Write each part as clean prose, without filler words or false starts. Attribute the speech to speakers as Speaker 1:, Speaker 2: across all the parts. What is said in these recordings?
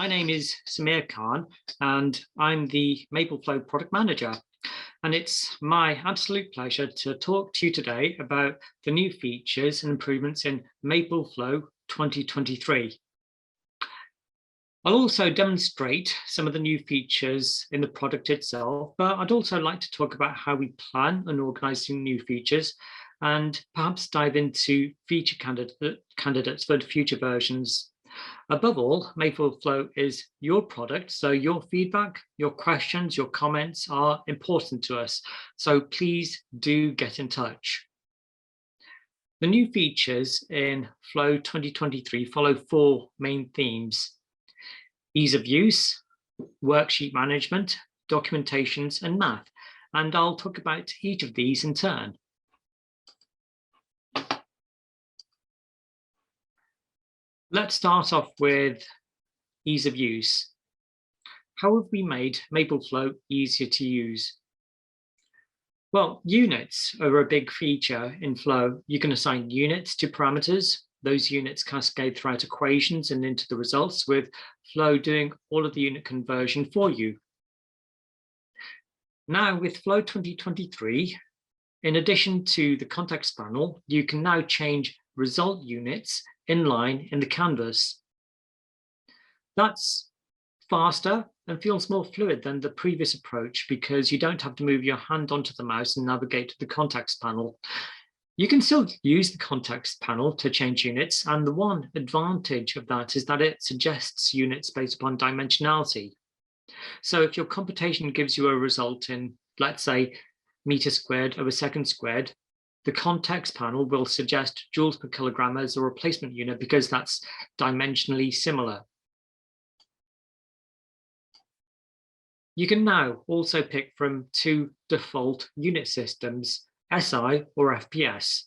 Speaker 1: my name is Samir Khan, and I'm the Mapleflow product manager. And it's my absolute pleasure to talk to you today about the new features and improvements in Mapleflow 2023. I'll also demonstrate some of the new features in the product itself, but I'd also like to talk about how we plan on organizing new features and perhaps dive into feature candidates for future versions. Above all, Mapleflow is your product, so your feedback, your questions, your comments are important to us. So please do get in touch. The new features in Flow 2023 follow four main themes: ease of use, worksheet management, documentations, and math. And I'll talk about each of these in turn. Let's start off with ease of use. How have we made Mapleflow easier to use? Well, units are a big feature in Flow. You can assign units to parameters. Those units cascade throughout equations and into the results, with Flow doing all of the unit conversion for you. Now with Flow 2023, in addition to the context panel, you can now change result units inline in the canvas. That's faster and feels more fluid than the previous approach because you don't have to move your hand onto the mouse and navigate to the context panel. You can still use the context panel to change units, and the one advantage of that is that it suggests units based upon dimensionality. So if your computation gives you a result in, let's say, meter squared over second squared, the context panel will suggest joules per kilogram as a replacement unit because that's dimensionally similar. You can now also pick from two default unit systems, SI or FPS.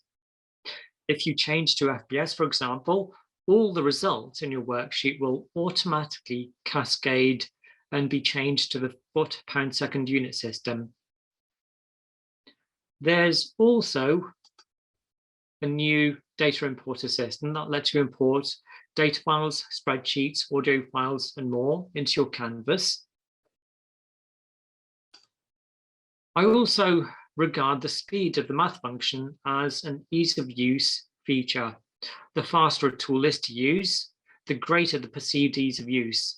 Speaker 1: If you change to FPS, for example, all the results in your worksheet will automatically cascade and be changed to the foot/pound/second unit system. There's also a new data importer system that lets you import data files, spreadsheets, audio files, and more into your canvas. I also regard the speed of the math function as an ease of use feature. The faster a tool is to use, the greater the perceived ease of use.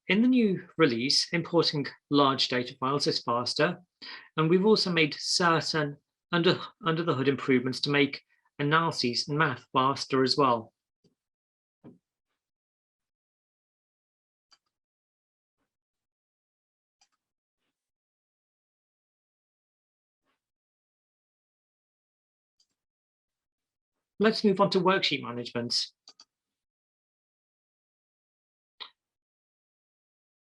Speaker 1: In the new release, importing large data files is faster, and we've also made certain under the hood improvements to make analyses and math faster as well. Let's move on to worksheet management.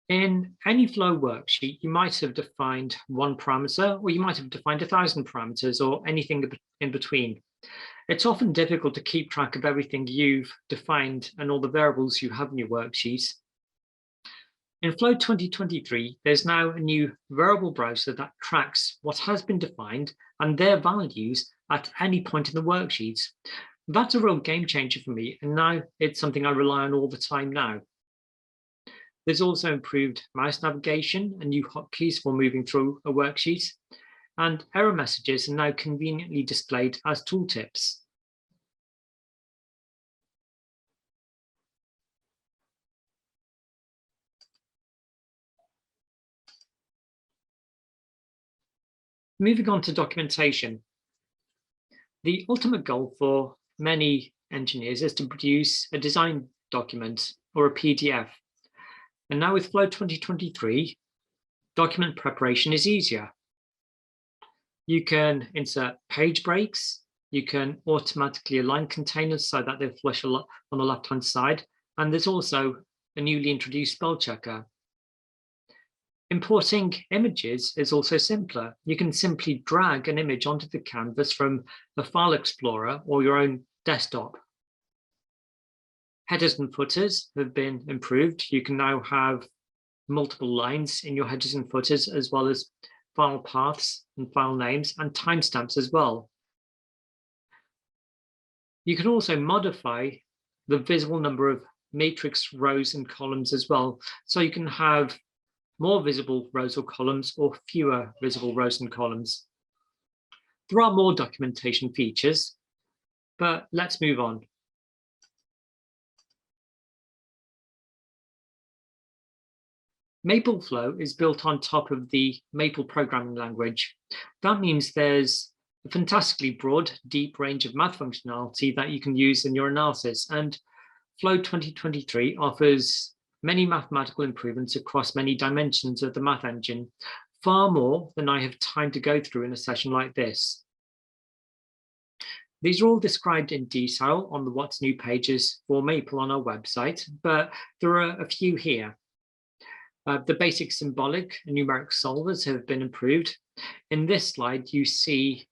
Speaker 1: In any Flow worksheet, you might have defined one parameter, or you might have defined 1,000 parameters, or anything in between. It's often difficult to keep track of everything you've defined and all the variables you have in your worksheet. In Flow 2023, there's now a new variable browser that tracks what has been defined and their values at any point in the worksheet. That's a real game changer for me, and now it's something I rely on all the time now. There's also improved mouse navigation and new hotkeys for moving through a worksheet, and error messages are now conveniently displayed as tooltips. Moving on to documentation. The ultimate goal for many engineers is to produce a design document or a PDF. And now with Flow 2023, document preparation is easier. You can insert page breaks, you can automatically align containers so that they're flush on the left-hand side, and there's also a newly introduced spell checker. Importing images is also simpler. You can simply drag an image onto the canvas from the File Explorer or your own desktop. Headers and footers have been improved. You can now have multiple lines in your headers and footers, as well as file paths and file names and timestamps as well. You can also modify the visible number of matrix rows and columns as well. So you can have more visible rows or columns or fewer visible rows and columns. There are more documentation features, but let's move on. Mapleflow is built on top of the Maple programming language. That means there's a fantastically broad, deep range of math functionality that you can use in your analysis. And Flow 2023 offers many mathematical improvements across many dimensions of the math engine, far more than I have time to go through in a session like this. These are all described in detail on the What's New pages for Maple on our website, but there are a few here. The basic symbolic and numeric solvers have been improved. In this slide, you see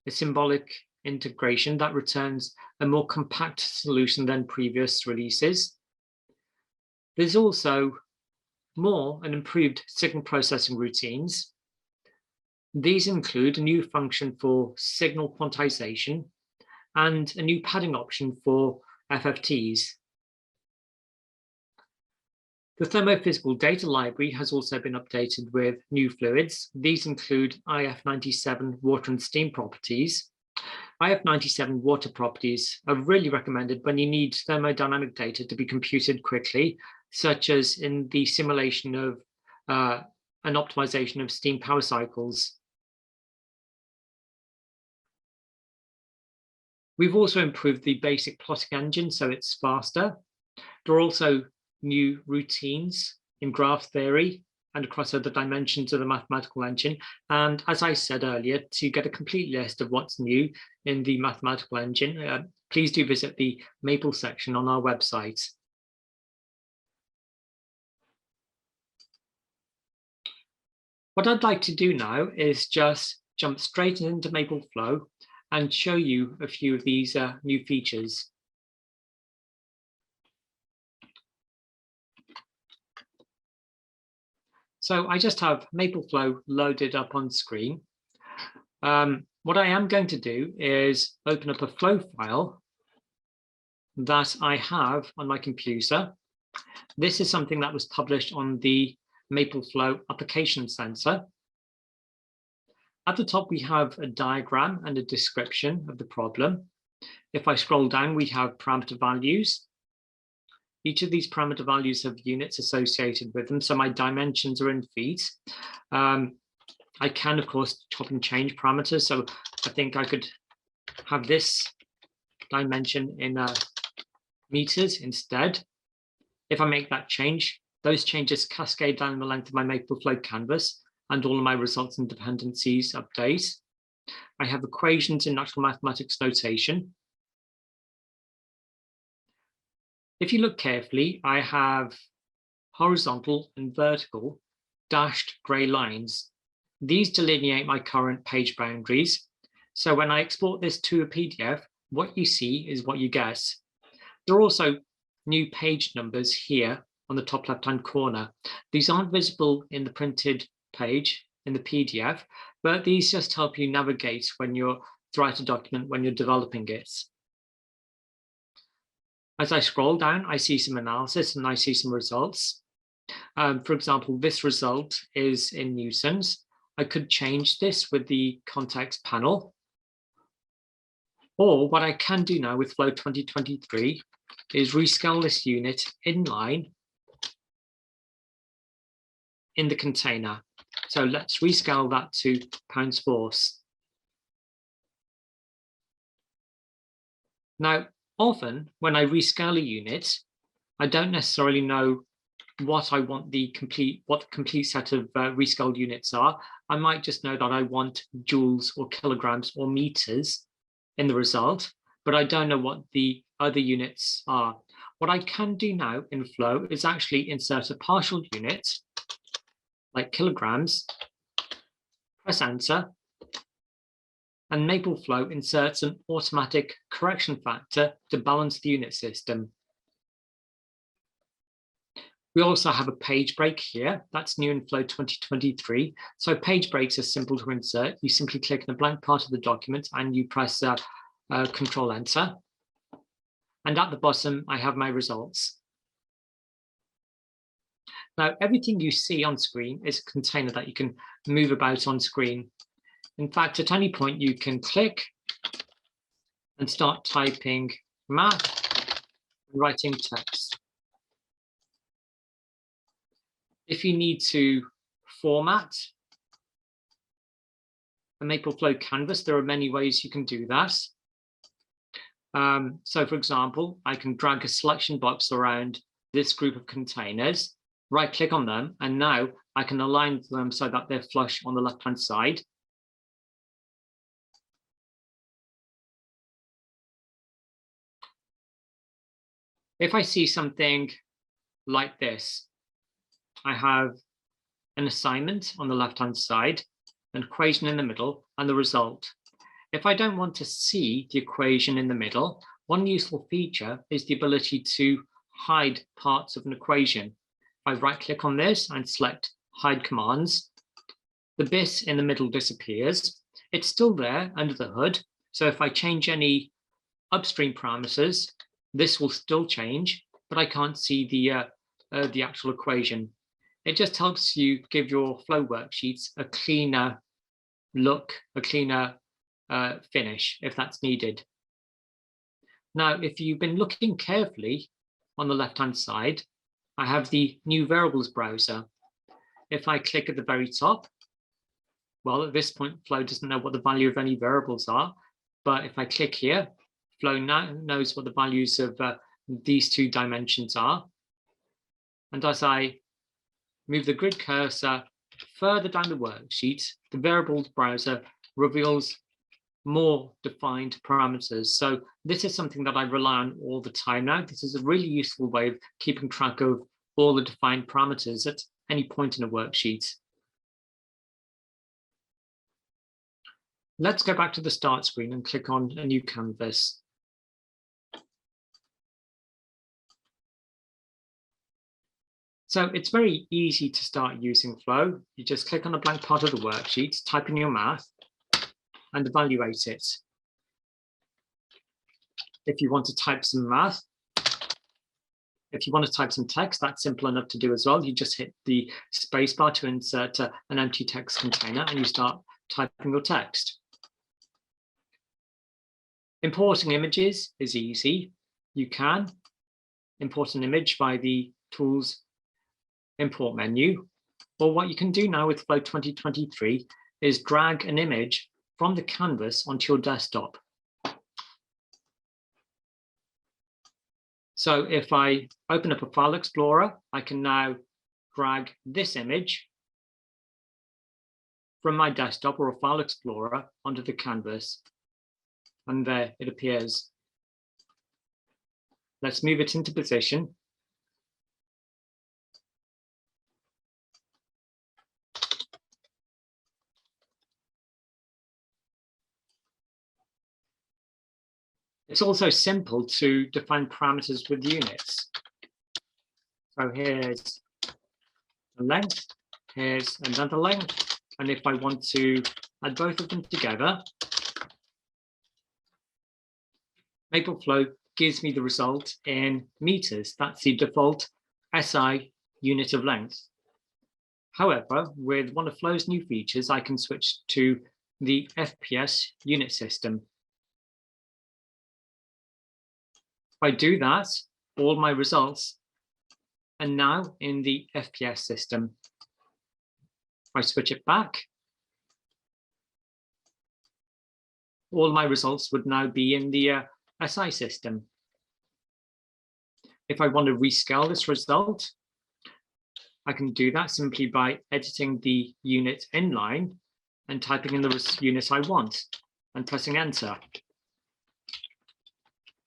Speaker 1: a symbolic integration that returns a more compact solution than previous releases. There's also more and improved signal processing routines. These include a new function for signal quantization and a new padding option for FFTs. The thermophysical data library has also been updated with new fluids. These include IF97 water and steam properties. IF97 water properties are really recommended when you need thermodynamic data to be computed quickly, such as in the simulation of an optimization of steam power cycles. We've also improved the basic plotting engine so it's faster. There are also new routines in graph theory and across other dimensions of the mathematical engine. And as I said earlier, to get a complete list of what's new in the mathematical engine, please do visit the Maple section on our website. What I'd like to do now is just jump straight into Mapleflow and show you a few of these new features. So I just have Mapleflow loaded up on screen. What I am going to do is open up a flow file that I have on my computer. This is something that was published on the Mapleflow application sensor. At the top, we have a diagram and a description of the problem. If I scroll down, we have parameter values. Each of these parameter values have units associated with them, so my dimensions are in feet. I can, of course, chop and change parameters, so I think I could have this dimension in meters instead. If I make that change, those changes cascade down the length of my Mapleflow canvas, and all of my results and dependencies update. I have equations in natural mathematics notation. If you look carefully, I have horizontal and vertical dashed gray lines. These delineate my current page boundaries. So when I export this to a PDF, what you see is what you get. There are also new page numbers here on the top left-hand corner. These aren't visible in the printed page in the PDF, but these just help you navigate when you're throughout a document when you're developing it. As I scroll down, I see some analysis and I see some results. For example, this result is in newtons. I could change this with the context panel. Or what I can do now with Flow 2023 is rescale this unit in line in the container. So let's rescale that to pounds force. Now, often when I rescale a unit, I don't necessarily know what I want the complete set of rescaled units are. I might just know that I want joules or kilograms or meters in the result, but I don't know what the other units are. What I can do now in Flow is actually insert a partial unit, like kilograms, press enter, and Mapleflow inserts an automatic correction factor to balance the unit system. We also have a page break here. That's new in Flow 2023. So page breaks are simple to insert. You simply click on a blank part of the document and you press Control Enter. And at the bottom, I have my results. Now, everything you see on screen is a container that you can move about on screen. In fact, at any point you can click and start typing math and writing text. If you need to format a Mapleflow canvas, there are many ways you can do that. So for example, I can drag a selection box around this group of containers, right click on them, and now I can align them so that they're flush on the left-hand side. If I see something like this, I have an assignment on the left-hand side, an equation in the middle, and the result. If I don't want to see the equation in the middle, one useful feature is the ability to hide parts of an equation. If I right-click on this and select Hide Commands, the bit in the middle disappears. It's still there under the hood, so if I change any upstream parameters, this will still change, but I can't see the actual equation. It just helps you give your flow worksheets a cleaner look, a cleaner finish if that's needed. Now, if you've been looking carefully on the left-hand side, I have the new variables browser. If I click at the very top, well, at this point, Flow doesn't know what the value of any variables are, but if I click here, Flow now knows what the values of these two dimensions are. And as I move the grid cursor further down the worksheet, the variables browser reveals more defined parameters. So this is something that I rely on all the time now. This is a really useful way of keeping track of all the defined parameters at any point in a worksheet. Let's go back to the start screen and click on a new canvas. So it's very easy to start using Flow. You just click on a blank part of the worksheet, type in your math, and evaluate it. If you want to type some math, if you want to type some text, that's simple enough to do as well. You just hit the spacebar to insert an empty text container and you start typing your text. Importing images is easy. You can import an image by the Tools Import menu, or what you can do now with Flow 2023 is drag an image from the canvas onto your desktop. So if I open up a file explorer, I can now drag this image from my desktop or a file explorer onto the canvas, and there it appears. Let's move it into position. It's also simple to define parameters with units. So here's the length, here's another length, and if I want to add both of them together, Mapleflow gives me the result in meters. That's the default SI unit of length. However, with one of Flow's new features, I can switch to the FPS unit system. If I do that, all my results are now in the FPS system. If I switch it back, all my results would now be in the SI system. If I want to rescale this result, I can do that simply by editing the unit inline and typing in the unit I want and pressing enter.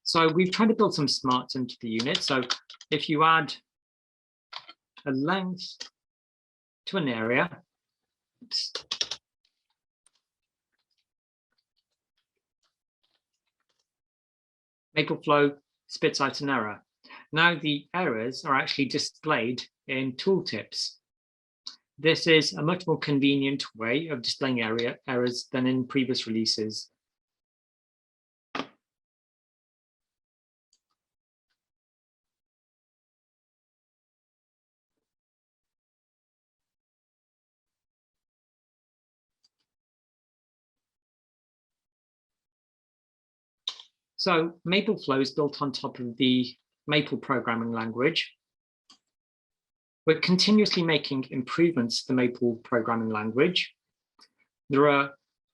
Speaker 1: So we've tried to build some smarts into the unit. So if you add a length to an area, oops, Mapleflow spits out an error. Now the errors are actually displayed in tooltips. This is a much more convenient way of displaying errors than in previous releases. So Mapleflow is built on top of the Maple programming language. We're continuously making improvements to the Maple programming language. There are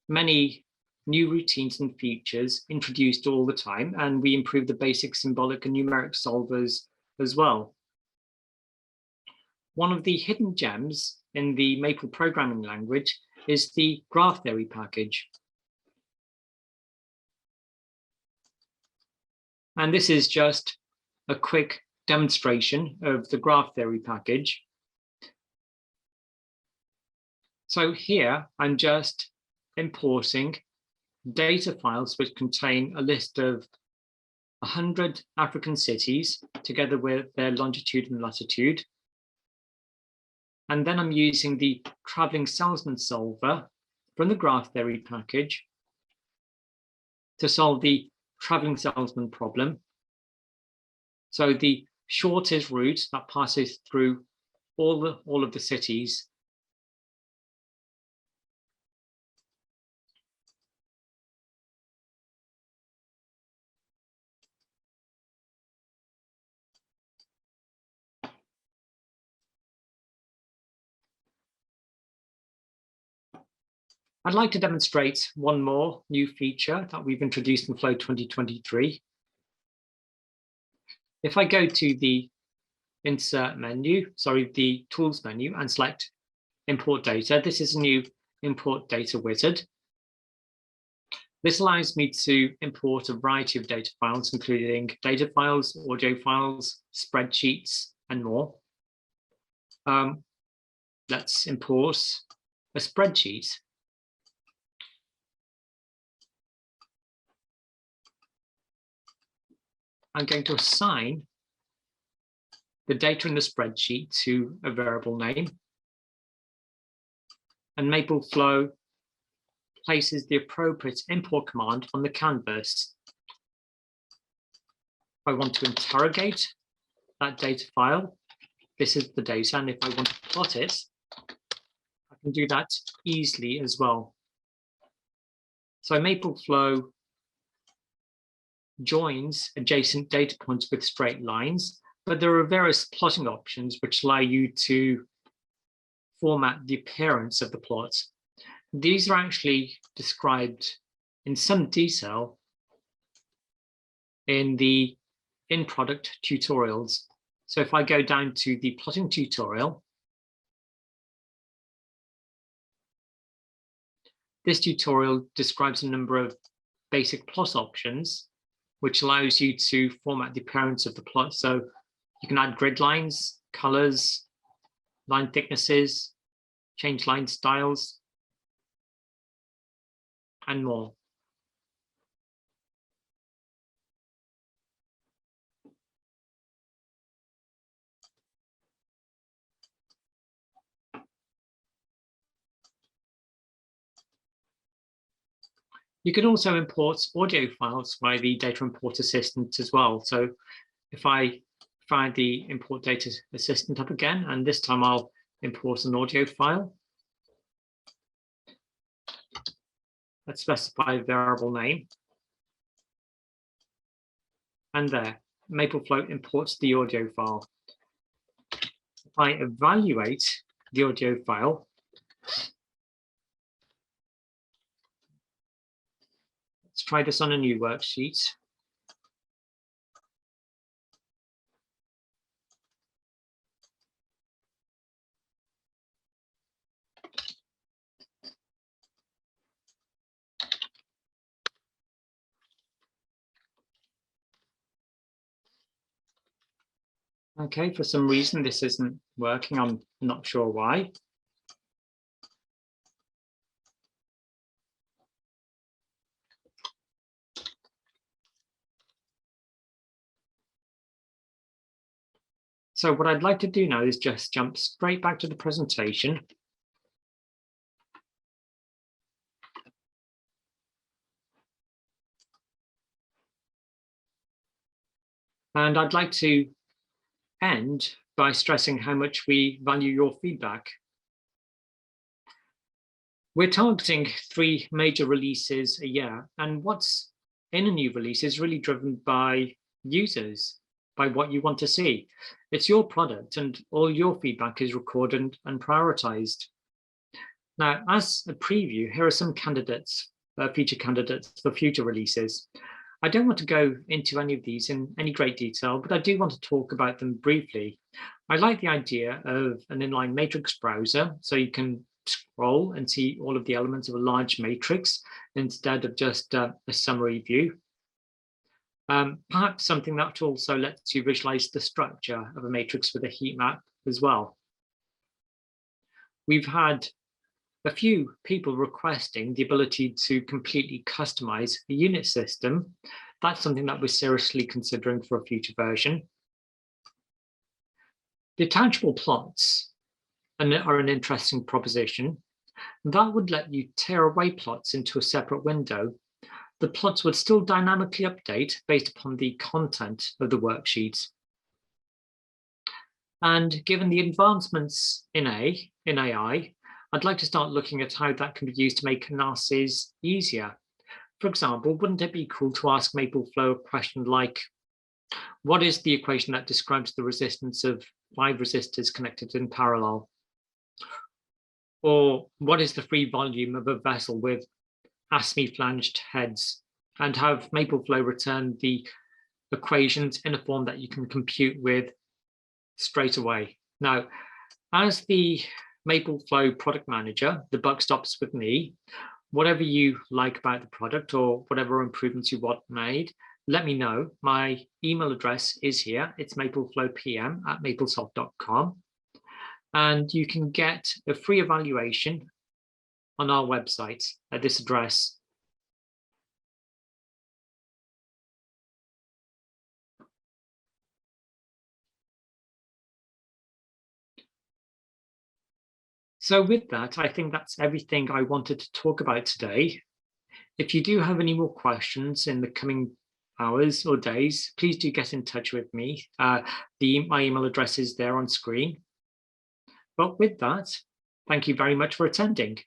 Speaker 1: many new routines and features introduced all the time, and we improve the basic symbolic and numeric solvers as well. One of the hidden gems in the Maple programming language is the graph theory package. And this is just a quick demonstration of the graph theory package. So here I'm just importing data files which contain a list of 100 African cities together with their longitude and latitude. And then I'm using the traveling salesman solver from the graph theory package to solve the traveling salesman problem. So the shortest route that passes through all of the cities. I'd like to demonstrate one more new feature that we've introduced in Flow 2023. If I go to the Insert menu, the Tools menu, and select Import Data, this is a new Import Data wizard. This allows me to import a variety of data files, including data files, audio files, spreadsheets, and more. Let's import a spreadsheet. I'm going to assign the data in the spreadsheet to a variable name. And Mapleflow places the appropriate import command on the canvas. If I want to interrogate that data file, this is the data, and if I want to plot it, I can do that easily as well. So Mapleflow joins adjacent data points with straight lines, but there are various plotting options which allow you to format the appearance of the plot. These are actually described in some detail in the in-product tutorials. So if I go down to the plotting tutorial, this tutorial describes a number of basic plot options, which allows you to format the appearance of the plot. So you can add grid lines, colors, line thicknesses, change line styles, and more. You can also import audio files via the Data Import Assistant as well. So if I find the Import Data Assistant up again, and this time I'll import an audio file. Let's specify a variable name. And there, Mapleflow imports the audio file. If I evaluate the audio file, let's try this on a new worksheet. Okay, for some reason this isn't working. I'm not sure why. So what I'd like to do now is just jump straight back to the presentation. And I'd like to end by stressing how much we value your feedback. We're targeting 3 major releases a year, and what's in a new release is really driven by users, by what you want to see. It's your product and all your feedback is recorded and prioritized. Now, as a preview, here are some candidates, feature candidates for future releases. I don't want to go into any of these in any great detail, but I do want to talk about them briefly. I like the idea of an inline matrix browser, so you can scroll and see all of the elements of a large matrix instead of just a summary view. Perhaps something that also lets you visualize the structure of a matrix with a heat map as well. We've had a few people requesting the ability to completely customize the unit system. That's something that we're seriously considering for a future version. Detachable plots are an interesting proposition. That would let you tear away plots into a separate window. The plots would still dynamically update based upon the content of the worksheets. And given the advancements in AI, I'd like to start looking at how that can be used to make analysis easier. For example, wouldn't it be cool to ask Mapleflow a question like, what is the equation that describes the resistance of 5 resistors connected in parallel? Or what is the free volume of a vessel with asymmetrically-flanged heads? And have Mapleflow return the equations in a form that you can compute with straight away. Now, as the Mapleflow product manager, the buck stops with me. Whatever you like about the product or whatever improvements you want made, let me know. My email address is here. It's mapleflowpm@maplesoft.com. And you can get a free evaluation on our website at this address. So with that, I think that's everything I wanted to talk about today. If you do have any more questions in the coming hours or days, please do get in touch with me. My email address is there on screen. But with that, thank you very much for attending.